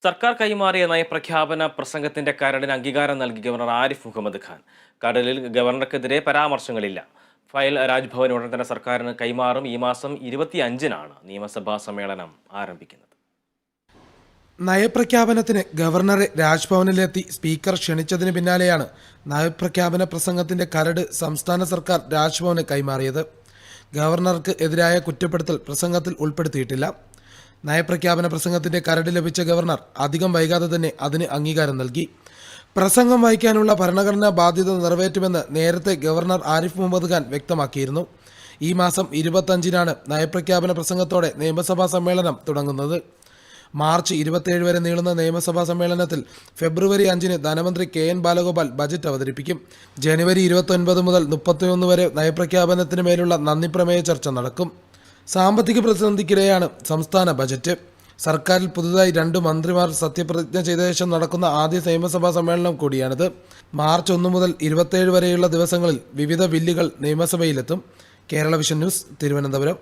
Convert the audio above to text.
സർക്കാർ കൈമാറിയ നയപ്രഖ്യാപന പ്രസംഗത്തിന്റെ കരടിന് അംഗീകാരം നൽകി ഗവർണർ ആരിഫ് മുഹമ്മദ് ഖാൻ. കരടിൽ ഗവർണർക്കെതിരെ പരാമർശങ്ങളില്ല. ഫയൽ രാജ്ഭവൻ ഉടൻ തന്നെ സർക്കാരിന് കൈമാറും. ഈ മാസം 25-നാണ് നിയമസഭാ സമ്മേളനം ആരംഭിക്കുന്നത്. നയപ്രഖ്യാപനത്തിന് ഗവർണറെ രാജ്ഭവനിലെത്തി സ്പീക്കർ ക്ഷണിച്ചതിന് പിന്നാലെയാണ് നയപ്രഖ്യാപന പ്രസംഗത്തിന്റെ കരട് സംസ്ഥാന സർക്കാർ രാജ്ഭവന് കൈമാറിയത്. ഗവർണർക്ക് എതിരായ കുറ്റപ്പെടുത്തൽ പ്രസംഗത്തിൽ ഉൾപ്പെടുത്തിയിട്ടില്ല. നയപ്രഖ്യാപന പ്രസംഗത്തിന്റെ കരട് ലഭിച്ച ഗവർണർ അധികം വൈകാതെ തന്നെ അതിന് അംഗീകാരം നൽകി. പ്രസംഗം വായിക്കാനുള്ള ഭരണഘടനാ ബാധ്യത നിറവേറ്റുമെന്ന് നേരത്തെ ഗവർണർ ആരിഫ് മുഹമ്മദ് ഖാൻ വ്യക്തമാക്കിയിരുന്നു. ഈ മാസം 25-നാണ് നയപ്രഖ്യാപന പ്രസംഗത്തോടെ നിയമസഭാ സമ്മേളനം തുടങ്ങുന്നത്. മാർച്ച് 27 വരെ നീളുന്ന നിയമസഭാ സമ്മേളനത്തിൽ ഫെബ്രുവരി 5-ന് ധനമന്ത്രി KN ബാലഗോപാൽ ബജറ്റ് അവതരിപ്പിക്കും. ജനുവരി 29 മുതൽ 31 വരെ നയപ്രഖ്യാപനത്തിന് മേലുള്ള നന്ദിപ്രമേയ ചർച്ച നടക്കും. സാമ്പത്തിക പ്രതിസന്ധിക്കിടെയാണ് സംസ്ഥാന ബജറ്റ്. സർക്കാരിൽ പുതുതായി 2 മന്ത്രിമാർ സത്യപ്രതിജ്ഞ ചെയ്ത ശേഷം നടക്കുന്ന ആദ്യ നിയമസഭാ സമ്മേളനം കൂടിയാണിത്. മാർച്ച് 1 മുതൽ 27 വരെയുള്ള ദിവസങ്ങളിൽ വിവിധ ബില്ലുകൾ നിയമസഭയിലെത്തും. Kerala Vision news, Thiruvananthapuram.